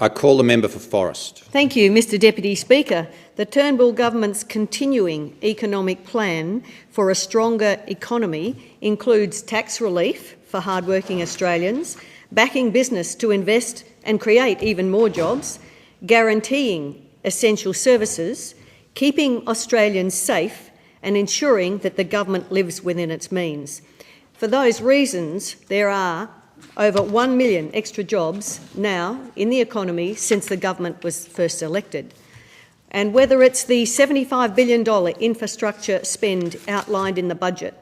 I call the member for Forrest. Thank you, Mr Deputy Speaker. The Turnbull Government's continuing economic plan for a stronger economy includes tax relief for hardworking Australians, backing business to invest and create even more jobs, guaranteeing essential services, keeping Australians safe and ensuring that the government lives within its means. For those reasons, there are over 1 million extra jobs now in the economy since the government was first elected. And whether it's the $75 billion infrastructure spend outlined in the budget,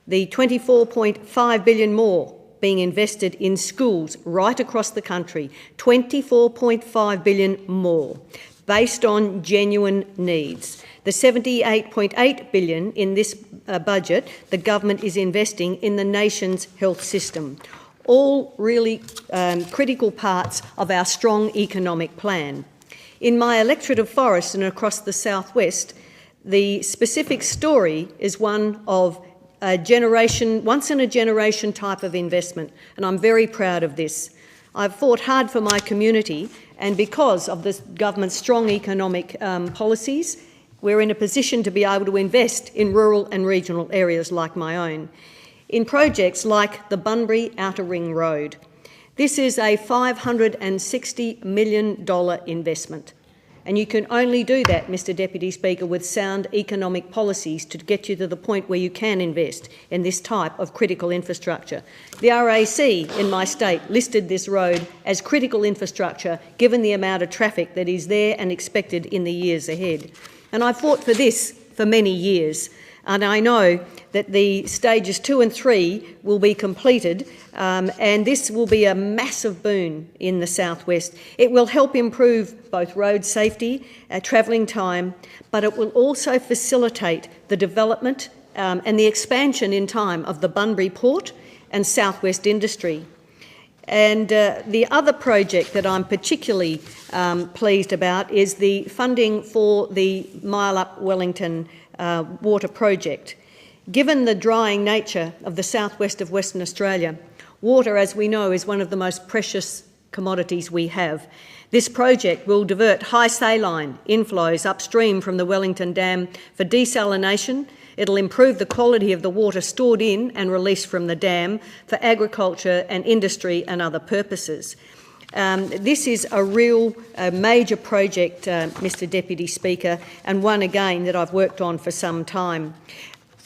the $24.5 billion more being invested in schools right across the country, $24.5 billion more, based on genuine needs. The $78.8 billion in this budget the government is investing in the nation's health system. All really critical parts of our strong economic plan. In my electorate of Forrest and across the southwest, the specific story is one of a once-in-a-generation type of investment, and I'm very proud of this. I've fought hard for my community, and because of this government's strong economic policies, we're in a position to be able to invest in rural and regional areas like my own, in projects like the Bunbury Outer Ring Road. This is a $560 million investment, and you can only do that, Mr Deputy Speaker, with sound economic policies to get you to the point where you can invest in this type of critical infrastructure. The RAC in my state listed this road as critical infrastructure given the amount of traffic that is there and expected in the years ahead. And I fought for this for many years. And I know that the stages 2 and 3 will be completed, and this will be a massive boon in the southwest. It will help improve both road safety, travelling time, but it will also facilitate the development and the expansion in time of the Bunbury Port and southwest industry. And the other project that I'm particularly pleased about is the funding for the Mile Up Wellington water project. Given the drying nature of the southwest of Western Australia, water, as we know, is one of the most precious commodities we have. This project will divert high saline inflows upstream from the Wellington Dam for desalination. It'll improve the quality of the water stored in and released from the dam for agriculture and industry and other purposes. This is a real major project, Mr Deputy Speaker, and one again that I've worked on for some time.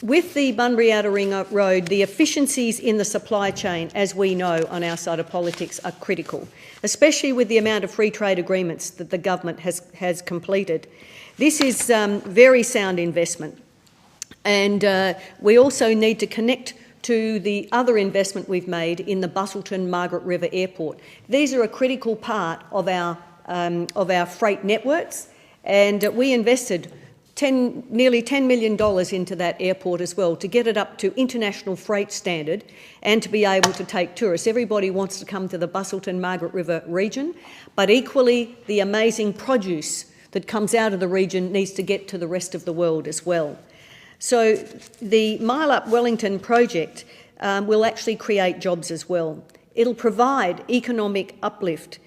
With the Bunbury Outer Ring Road, the efficiencies in the supply chain, as we know on our side of politics, are critical, especially with the amount of free trade agreements that the government has completed. This is very sound investment, and we also need to connect to the other investment we've made in the Busselton Margaret River Airport. These are a critical part of our freight networks, and we invested nearly $10 million into that airport as well to get it up to international freight standard and to be able to take tourists. Everybody wants to come to the Busselton Margaret River region, but equally the amazing produce that comes out of the region needs to get to the rest of the world as well. So the Mile Up Wellington project will actually create jobs as well. It'll provide economic uplift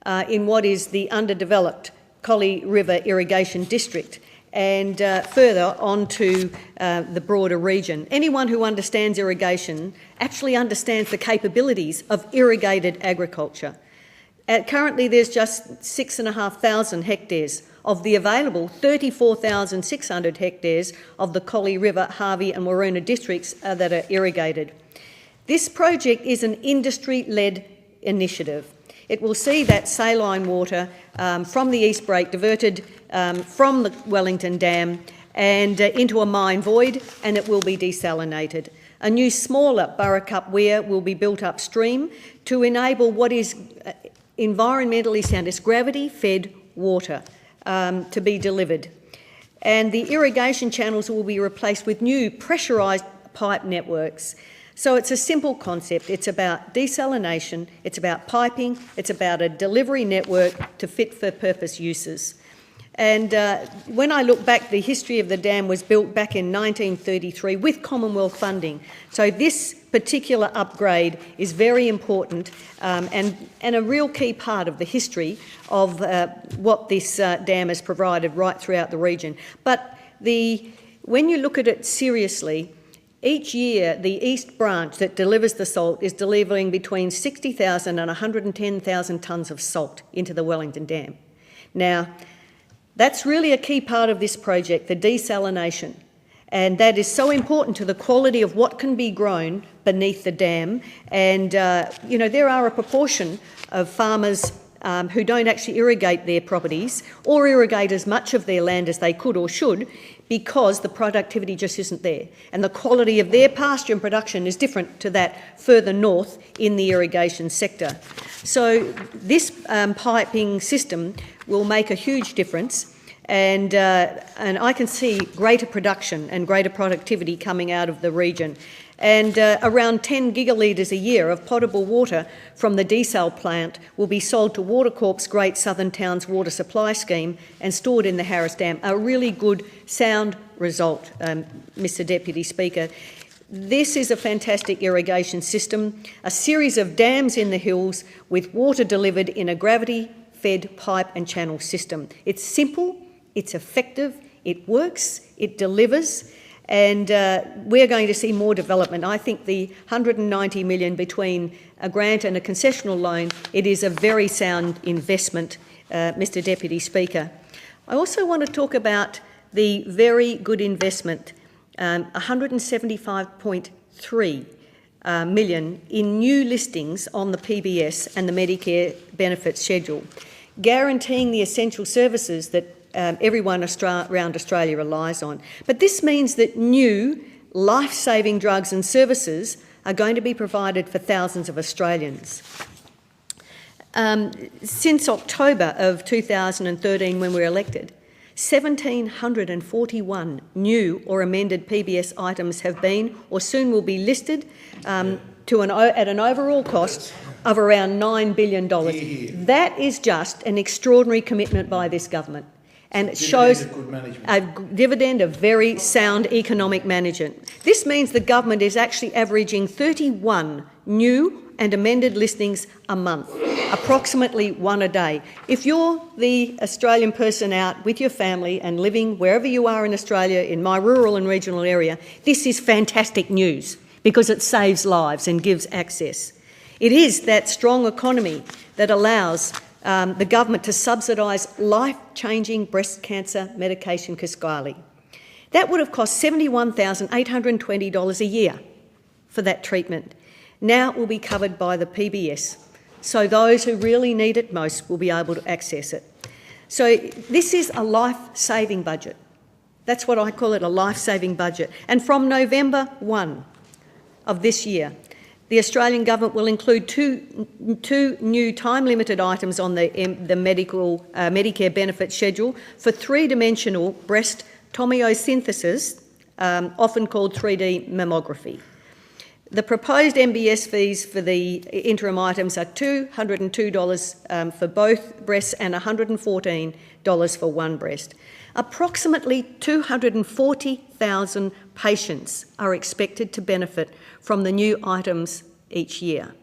in what is the underdeveloped Collie River Irrigation District and further onto the broader region. Anyone who understands irrigation actually understands the capabilities of irrigated agriculture. Currently there's just 6,500 hectares of the available 34,600 hectares of the Collie River, Harvey and Marino districts that are irrigated. This project is an industry-led initiative. It will see that saline water from the East Break diverted from the Wellington Dam and into a mine void, and it will be desalinated. A new smaller Burracup weir will be built upstream to enable what is environmentally sound, it's gravity-fed water to be delivered. And the irrigation channels will be replaced with new pressurised pipe networks. So it's a simple concept. It's about desalination, it's about piping, it's about a delivery network to fit-for-purpose uses. And when I look back, the history of the dam was built back in 1933 with Commonwealth funding. So this particular upgrade is very important and a real key part of the history of what this dam has provided right throughout the region. But when you look at it seriously, each year the East Branch that delivers the salt is delivering between 60,000 and 110,000 tonnes of salt into the Wellington Dam. Now, that's really a key part of this project, the desalination, and that is so important to the quality of what can be grown beneath the dam. And, there are a proportion of farmers who don't actually irrigate their properties or irrigate as much of their land as they could or should because the productivity just isn't there. And the quality of their pasture and production is different to that further north in the irrigation sector. So this piping system will make a huge difference, and I can see greater production and greater productivity coming out of the region. And around 10 gigalitres a year of potable water from the desal plant will be sold to Watercorp's Great Southern Towns Water Supply Scheme and stored in the Harris Dam. A really good, sound result, Mr Deputy Speaker. This is a fantastic irrigation system, a series of dams in the hills with water delivered in a gravity-fed pipe and channel system. It's simple, it's effective, it works, it delivers, and we're going to see more development. I think the $190 million between a grant and a concessional loan, it is a very sound investment, Mr Deputy Speaker. I also want to talk about the very good investment, $175.3 million in new listings on the PBS and the Medicare benefits schedule, guaranteeing the essential services that everyone around Australia relies on. But this means that new life-saving drugs and services are going to be provided for thousands of Australians. Since October of 2013, when we were elected, 1,741 new or amended PBS items have been or soon will be listed at an overall cost of around $9 billion. That is just an extraordinary commitment by this government. And it shows a dividend of very sound economic management. This means the government is actually averaging 31 new and amended listings a month, approximately one a day. If you're the Australian person out with your family and living wherever you are in Australia, in my rural and regional area, this is fantastic news because it saves lives and gives access. It is that strong economy that allows the government to subsidise life-changing breast cancer medication Kisqali. That would have cost $71,820 a year for that treatment. Now it will be covered by the PBS, so those who really need it most will be able to access it. So this is a life-saving budget. That's what I call it, a life-saving budget. And from November 1 of this year, the Australian government will include two new time-limited items on the Medicare benefits schedule for three-dimensional breast tomosynthesis, often called 3D mammography. The proposed MBS fees for the interim items are $202 for both breasts and $114 for one breast. Approximately 240,000 patients are expected to benefit from the new items each year.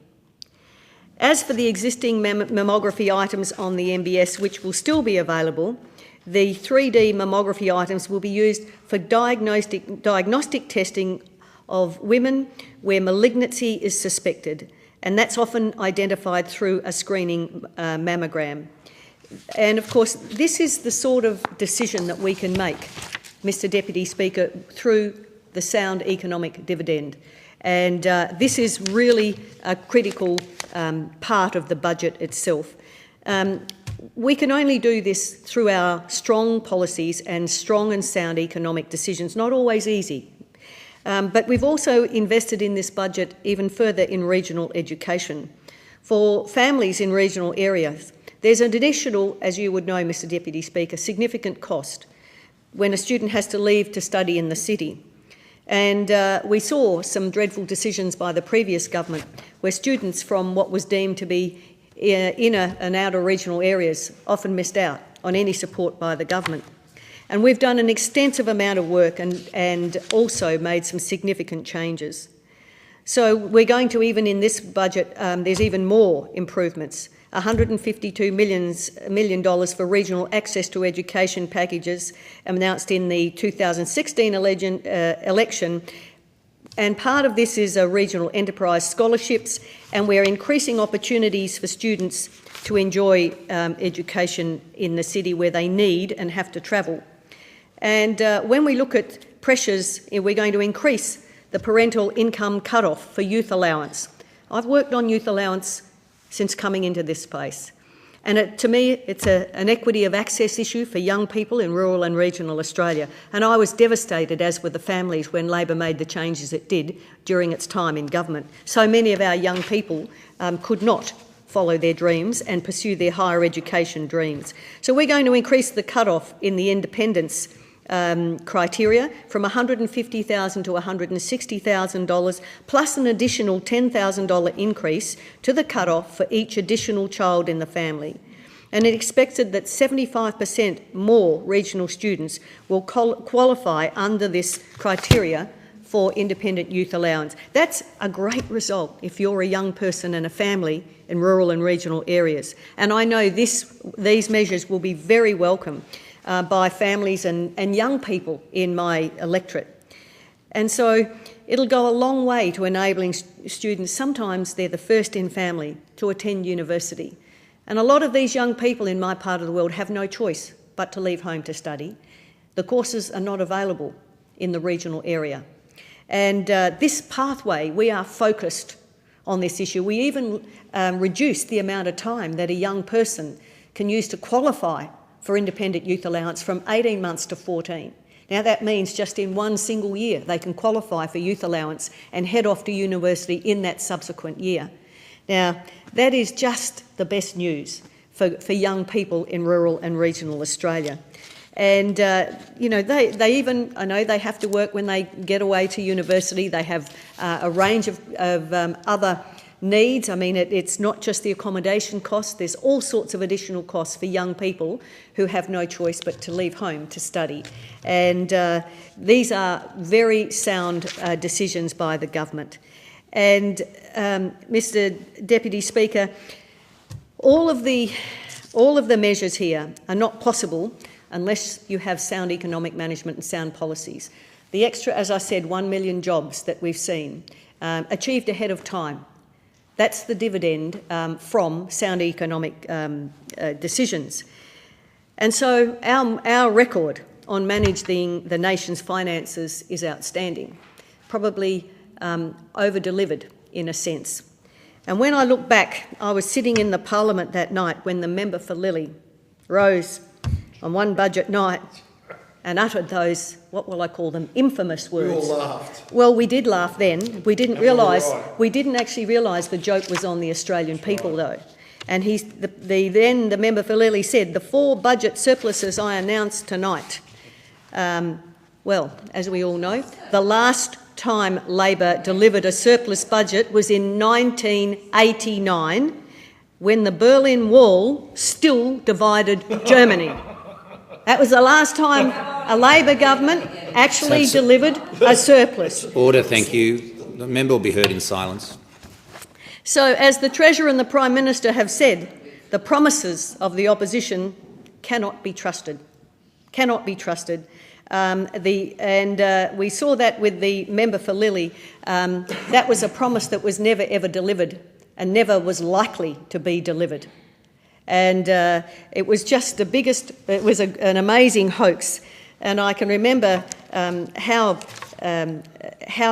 As for the existing mammography items on the MBS, which will still be available, the 3D mammography items will be used for diagnostic testing of women where malignancy is suspected, and that's often identified through a screening mammogram. And of course, this is the sort of decision that we can make, Mr Deputy Speaker, through the sound economic dividend. And this is really a critical part of the budget itself. We can only do this through our strong policies and strong and sound economic decisions, not always easy. But we've also invested in this budget even further in regional education. For families in regional areas, there's an additional, as you would know, Mr Deputy Speaker, significant cost when a student has to leave to study in the city. And we saw some dreadful decisions by the previous government where students from what was deemed to be inner and outer regional areas often missed out on any support by the government. And we've done an extensive amount of work and also made some significant changes. So we're going to, even in this budget, there's even more improvements. $152 million for regional access to education packages announced in the 2016 election. And part of this is regional enterprise scholarships, and we're increasing opportunities for students to enjoy education in the city where they need and have to travel. And when we look at pressures, we're going to increase the parental income cut-off for youth allowance. I've worked on youth allowance since coming into this space. And to me, it's an equity of access issue for young people in rural and regional Australia. And I was devastated, as were the families, when Labor made the changes it did during its time in government. So many of our young people could not follow their dreams and pursue their higher education dreams. So we're going to increase the cut-off in the independence criteria from $150,000 to $160,000, plus an additional $10,000 increase to the cut-off for each additional child in the family. And it expected that 75% more regional students will qualify under this criteria for independent youth allowance. That's a great result if you're a young person and a family in rural and regional areas. And I know these measures will be very welcome by families and young people in my electorate. And so it'll go a long way to enabling students, sometimes they're the first in family, to attend university. And a lot of these young people in my part of the world have no choice but to leave home to study. The courses are not available in the regional area. And this pathway, we are focused on this issue. We even reduced the amount of time that a young person can use to qualify for independent youth allowance from 18 months to 14. Now that means just in one single year they can qualify for youth allowance and head off to university in that subsequent year. Now that is just the best news for young people in rural and regional Australia. And you know, they even, I know they have to work when they get away to university. They have a range of other needs. I mean, it's not just the accommodation costs, there's all sorts of additional costs for young people who have no choice but to leave home to study. And these are very sound decisions by the government. And Mr. Deputy Speaker, all of the measures here are not possible unless you have sound economic management and sound policies. The extra, as I said, 1 million jobs that we've seen, achieved ahead of time. That's the dividend from sound economic decisions. And so our record on managing the nation's finances is outstanding, probably over-delivered in a sense. And when I look back, I was sitting in the Parliament that night when the member for Lilly rose on one budget night and uttered those, what will I call them, infamous words. We all laughed. Well, we did laugh then. We didn't actually realise the joke was on the Australian people, though. And then the member for Lilly said, the 4 budget surpluses I announced tonight. Well, as we all know, the last time Labor delivered a surplus budget was in 1989, when the Berlin Wall still divided Germany. That was the last time a Labor government actually delivered a surplus. Order, thank you. The member will be heard in silence. So, as the Treasurer and the Prime Minister have said, the promises of the opposition cannot be trusted. Cannot be trusted. We saw that with the member for Lilly. That was a promise that was never ever delivered and never was likely to be delivered. And it was just the biggest, it was an amazing hoax. And I can remember how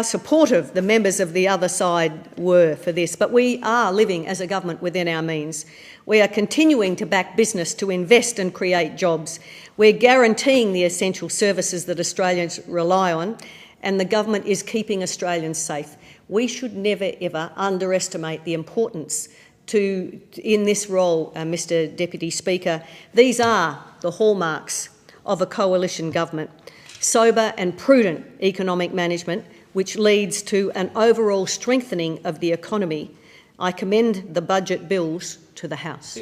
supportive the members of the other side were for this. But we are living as a government within our means. We are continuing to back business to invest and create jobs. We're guaranteeing the essential services that Australians rely on, and the government is keeping Australians safe. We should never ever underestimate the importance in this role, Mr. Deputy Speaker. These are the hallmarks of a coalition government: sober and prudent economic management, which leads to an overall strengthening of the economy. I commend the budget bills to the House.